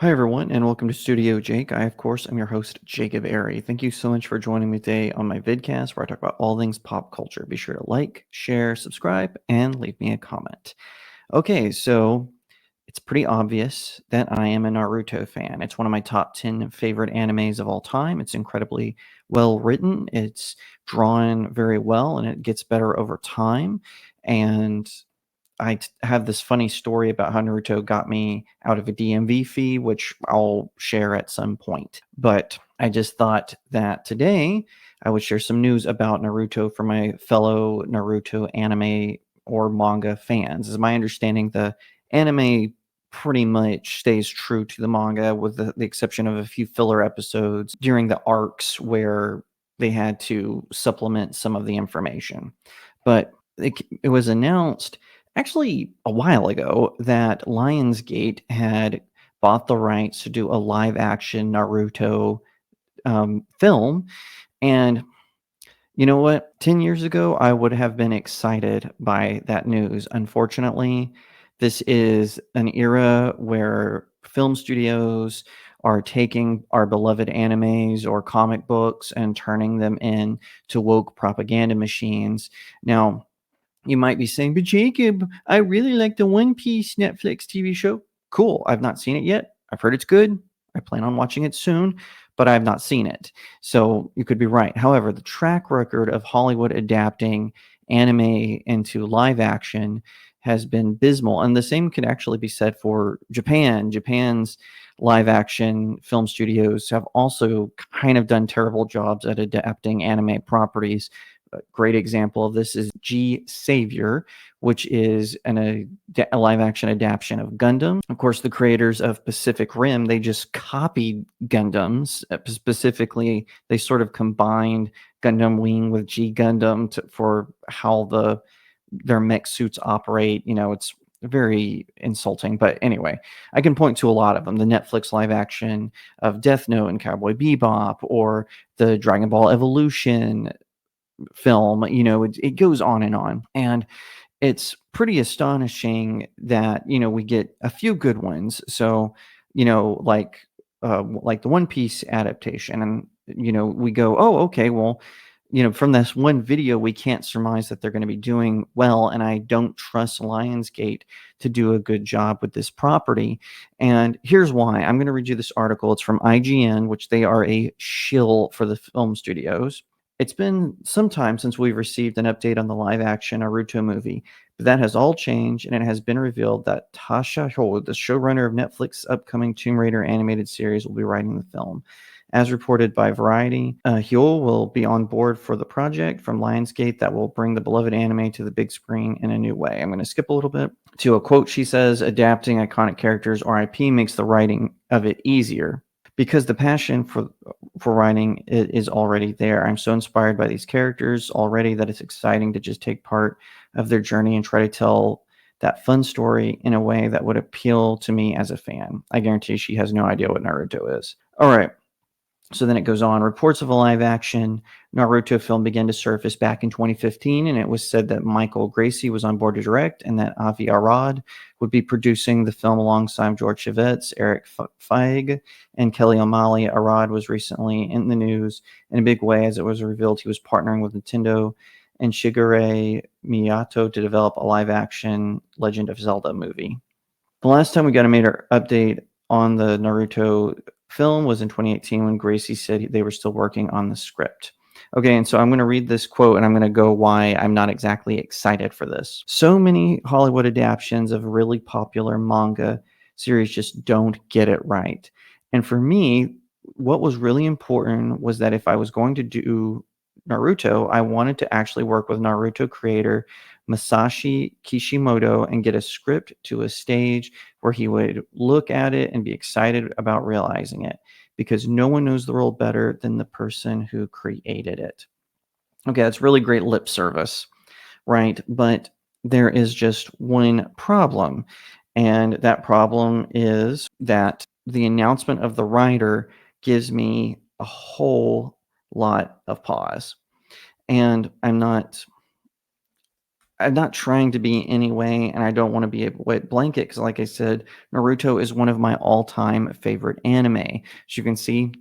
Hi, everyone, and welcome to StudioJake. I, of course, am your host, Jacob Airy. Thank you so much for joining me today on my vidcast where I talk about all things pop culture. Be sure to like, share, subscribe, and leave me a comment. Okay, so it's pretty obvious that I am a Naruto fan. It's one of my top 10 favorite animes of all time. It's incredibly well written, it's drawn very well, and it gets better over time. And have this funny story about how Naruto got me out of a DMV fee, which I'll share at some point. But I just thought that today I would share some news about Naruto for my fellow Naruto anime or manga fans. As my understanding, the anime pretty much stays true to the manga with the exception of a few filler episodes during the arcs where they had to supplement some of the information. But it was announced actually a while ago that Lionsgate had bought the rights to do a live action Naruto film. And you know what? 10 years ago, I would have been excited by that news. Unfortunately, this is an era where film studios are taking our beloved animes or comic books and turning them into woke propaganda machines. Now, you might be saying, but Jacob, I really like the One Piece Netflix TV show. Cool. I've not seen it yet. I've heard it's good. I plan on watching it soon, but I have not seen it. So you could be right. However, the track record of Hollywood adapting anime into live action has been abysmal. And the same could actually be said for Japan. Japan's live action film studios have also kind of done terrible jobs at adapting anime properties. A great example of this is G Savior, which is a live action adaptation of Gundam. Of course, the creators of Pacific Rim, they just copied Gundams. Specifically, they sort of combined Gundam Wing with G Gundam for how their mech suits operate. It's very insulting. But anyway, I can point to a lot of them. The Netflix live action of Death Note and Cowboy Bebop, or the Dragon Ball Evolution film. It goes on and on. And it's pretty astonishing that, we get a few good ones. So, like the One Piece adaptation. And, we go, oh, okay, well, from this one video, we can't surmise that they're going to be doing well. And I don't trust Lionsgate to do a good job with this property. And here's why. I'm going to read you this article. It's from IGN, which they are a shill for the film studios. It's been some time since we've received an update on the live action Naruto movie, but that has all changed, and it has been revealed that Tasha Ho, the showrunner of Netflix's upcoming Tomb Raider animated series, will be writing the film. As reported by Variety, Hyo will be on board for the project from Lionsgate that will bring the beloved anime to the big screen in a new way. I'm going to skip a little bit to a quote she says, adapting iconic characters or IP makes the writing of it easier because the passion for writing is already there. I'm so inspired by these characters already that it's exciting to just take part of their journey and try to tell that fun story in a way that would appeal to me as a fan. I guarantee she has no idea what Naruto is. All right. So then it goes on. Reports of a live action Naruto film began to surface back in 2015, and it was said that Michael Gracie was on board to direct and that Avi Arad would be producing the film alongside George Chivetz, Eric Feig, and Kelly O'Malley. Arad was recently in the news in a big way as it was revealed he was partnering with Nintendo and Shigeru Miyamoto to develop a live action Legend of Zelda movie. The last time we got a major update on the Naruto film was in 2018 when Gracie said they were still working on the script. Okay, and so I'm going to read this quote and I'm going to go why I'm not exactly excited for this. So many Hollywood adaptations of really popular manga series just don't get it right. And for me, what was really important was that if I was going to do Naruto, I wanted to actually work with Naruto creator Masashi Kishimoto and get a script to a stage where he would look at it and be excited about realizing it, because no one knows the world better than the person who created it. Okay, that's really great lip service, right? But there is just one problem. And that problem is that the announcement of the writer gives me a whole lot of pause. And I'm not trying to be any way, and I don't want to be a wet blanket because, like I said, Naruto is one of my all-time favorite anime. As you can see,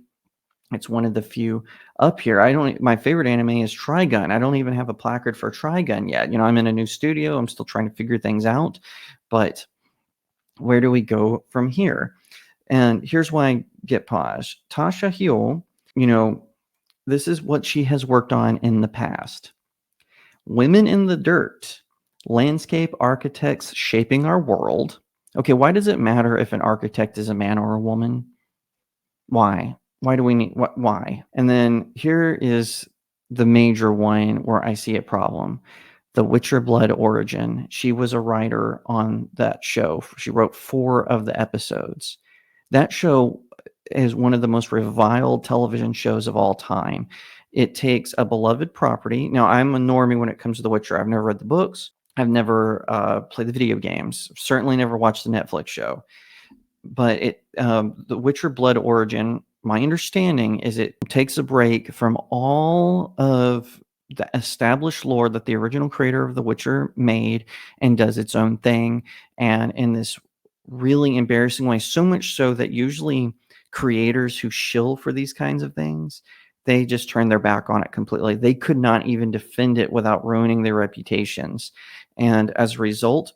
it's one of the few up here. I don't. My favorite anime is Trigun. I don't even have a placard for Trigun yet. I'm in a new studio. I'm still trying to figure things out. But where do we go from here? And here's why I get paused. Tasha Hill, you know, this is what she has worked on in the past. Women in the Dirt, landscape architects shaping our world. Okay, why does it matter if an architect is a man or a woman? Why? Why do we need what? Why? And then here is the major one where I see a problem. The Witcher Blood Origin. She was a writer on that show. She wrote 4 of the episodes. That show is one of the most reviled television shows of all time. It takes a beloved property. Now, I'm a normie when it comes to The Witcher. I've never read the books. I've never played the video games. Certainly never watched the Netflix show. But The Witcher Blood Origin, my understanding is it takes a break from all of the established lore that the original creator of The Witcher made and does its own thing. And in this really embarrassing way, so much so that usually creators who shill for these kinds of things, they just turn their back on it completely. They could not even defend it without ruining their reputations. And as a result,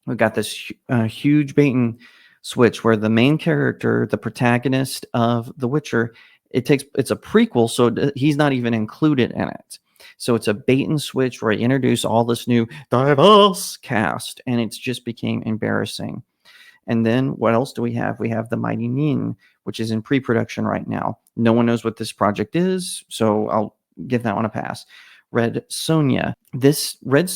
we've got this huge bait and switch where the main character, the protagonist of The Witcher, it's a prequel, so he's not even included in it. So it's a bait and switch where I introduce all this new diverse cast, and it's just became embarrassing. And then what else do we have? We have The Mighty Nein, which is in pre-production right now. No one knows what this project is, so I'll give that one a pass. Red Sonja. The Red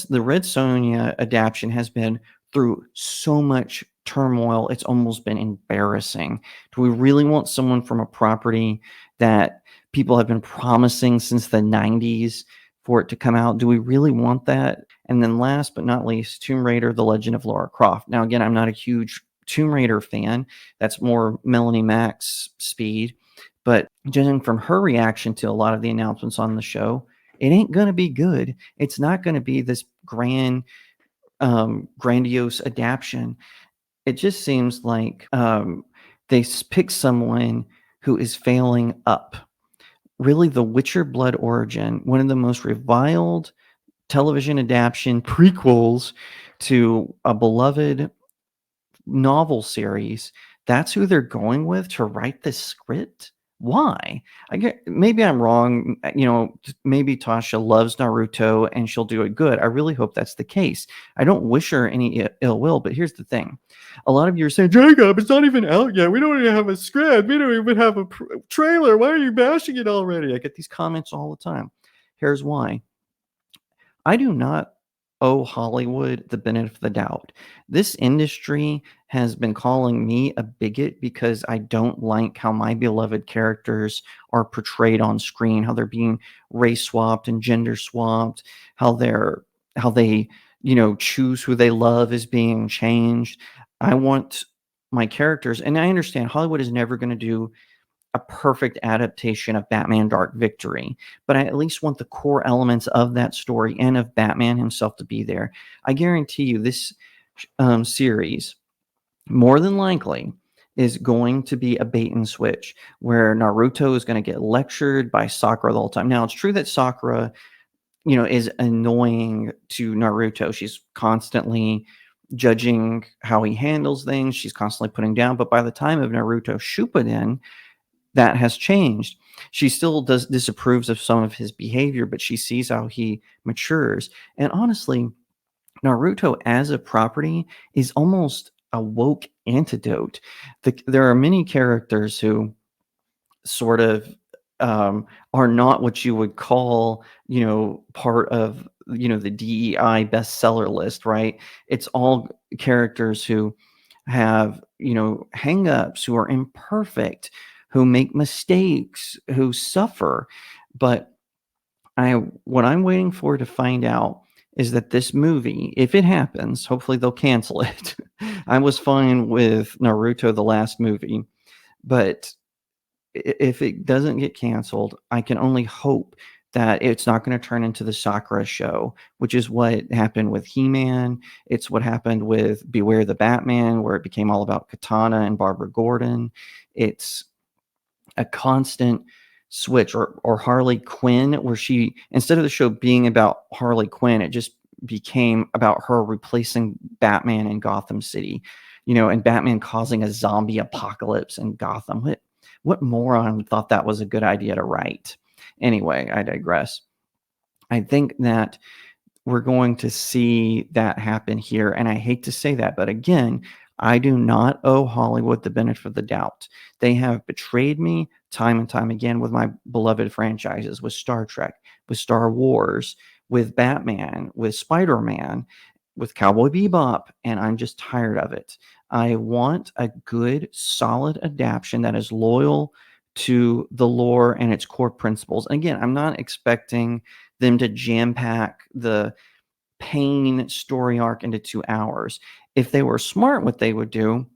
Sonja adaptation has been through so much turmoil. It's almost been embarrassing. Do we really want someone from a property that people have been promising since the 90s for it to come out? Do we really want that? And then last but not least, Tomb Raider, The Legend of Lara Croft. Now, again, I'm not a huge Tomb Raider fan. That's more Melanie Mack's speed. But judging from her reaction to a lot of the announcements on the show, it ain't going to be good. It's not going to be this grandiose adaptation. It just seems like they pick someone who is failing up. Really, The Witcher Blood Origin, one of the most reviled television adaptation prequels to a beloved novel series. That's who they're going with to write this script. Why? Maybe I'm wrong. Maybe Tasha loves Naruto and she'll do it good. I really hope that's the case. I don't wish her any ill will, but here's the thing. A lot of you are saying, Jacob, it's not even out yet. We don't even have a script. We don't even have a trailer. Why are you bashing it already? I get these comments all the time. Here's why. I do not owe Hollywood the benefit of the doubt. This industry has been calling me a bigot because I don't like how my beloved characters are portrayed on screen, how they're being race swapped and gender swapped, how they choose who they love is being changed. I want my characters, and I understand Hollywood is never going to do a perfect adaptation of Batman Dark Victory, but I at least want the core elements of that story and of Batman himself to be there. I guarantee you this series, more than likely, is going to be a bait and switch where Naruto is going to get lectured by Sakura the whole time. Now, it's true that Sakura, is annoying to Naruto. She's constantly judging how he handles things. She's constantly putting down, but by the time of Naruto Shippuden, that has changed. She still disapproves of some of his behavior, but she sees how he matures. And honestly, Naruto as a property is almost a woke antidote. There are many characters who sort of are not what you would call, part of, the DEI bestseller list, right? It's all characters who have, hangups, who are imperfect, who make mistakes, who suffer. But what I'm waiting for to find out is that this movie, if it happens, hopefully they'll cancel it. I was fine with Naruto, the last movie, but if it doesn't get canceled, I can only hope that it's not going to turn into the Sakura show, which is what happened with He-Man. It's what happened with Beware the Batman, where it became all about Katana and Barbara Gordon. It's a constant switch, or Harley Quinn, where she, instead of the show being about Harley Quinn, it just became about her replacing Batman in Gotham City, and Batman causing a zombie apocalypse in Gotham. What moron thought that was a good idea to write? Anyway, I digress. I think that we're going to see that happen here. And I hate to say that, but again, I do not owe Hollywood the benefit of the doubt. They have betrayed me time and time again with my beloved franchises, with Star Trek, with Star Wars, with Batman, with Spider Man, with Cowboy Bebop, and I'm just tired of it. I want a good, solid adaptation that is loyal to the lore and its core principles. And again, I'm not expecting them to jam pack the Pain story arc into 2 hours. If they were smart, what they would do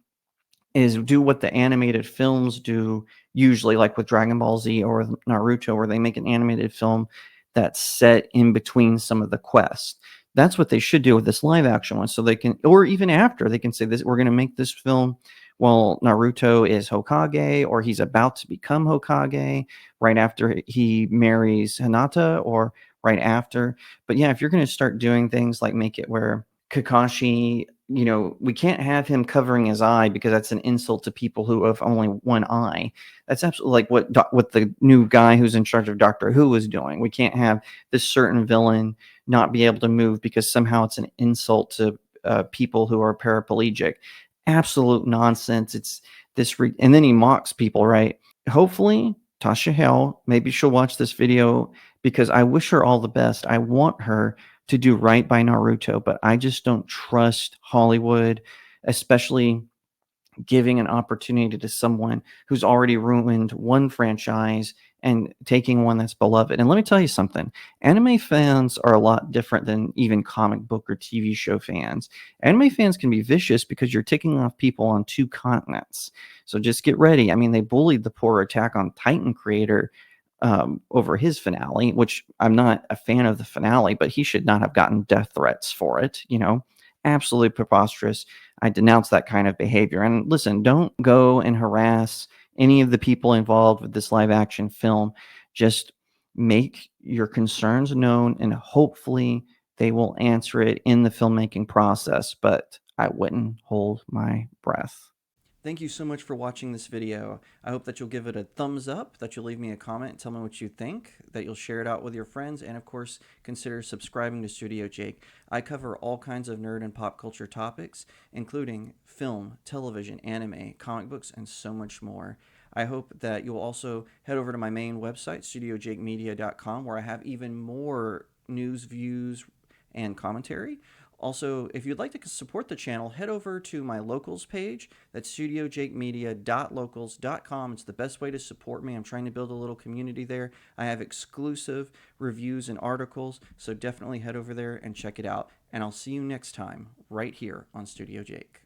is do what the animated films do usually, like with Dragon Ball Z or Naruto, where they make an animated film that's set in between some of the quests. That's what they should do with this live action one. So they can, or even after, they can say this, we're going to make this film while Naruto is Hokage, or he's about to become Hokage, right after he marries Hinata, or right after. But yeah, if you're going to start doing things like make it where Kakashi, we can't have him covering his eye because that's an insult to people who have only one eye. That's absolutely like what the new guy who's in charge of Doctor Who is doing. We can't have this certain villain not be able to move because somehow it's an insult to people who are paraplegic. Absolute nonsense. It's and then he mocks people, right? Hopefully, Tasha Hale, maybe she'll watch this video because I wish her all the best. I want her to do right by Naruto, but I just don't trust Hollywood, especially giving an opportunity to someone who's already ruined one franchise and taking one that's beloved. And let me tell you something, anime fans are a lot different than even comic book or TV show fans. Anime fans can be vicious because you're ticking off people on 2 continents. So just get ready. I mean, they bullied the poor Attack on Titan creator over his finale, which I'm not a fan of the finale, but he should not have gotten death threats for it. Absolutely preposterous. I denounce that kind of behavior. And listen, don't go and harass any of the people involved with this live action film. Just make your concerns known, and hopefully they will answer it in the filmmaking process. But I wouldn't hold my breath. Thank you so much for watching this video. I hope that you'll give it a thumbs up, that you'll leave me a comment, tell me what you think, that you'll share it out with your friends, and of course, consider subscribing to Studio Jake. I cover all kinds of nerd and pop culture topics, including film, television, anime, comic books, and so much more. I hope that you'll also head over to my main website, StudioJakeMedia.com, where I have even more news, views, and commentary. Also, if you'd like to support the channel, head over to my locals page. That's studiojakemedia.locals.com. It's the best way to support me. I'm trying to build a little community there. I have exclusive reviews and articles, so definitely head over there and check it out. And I'll see you next time right here on Studio Jake.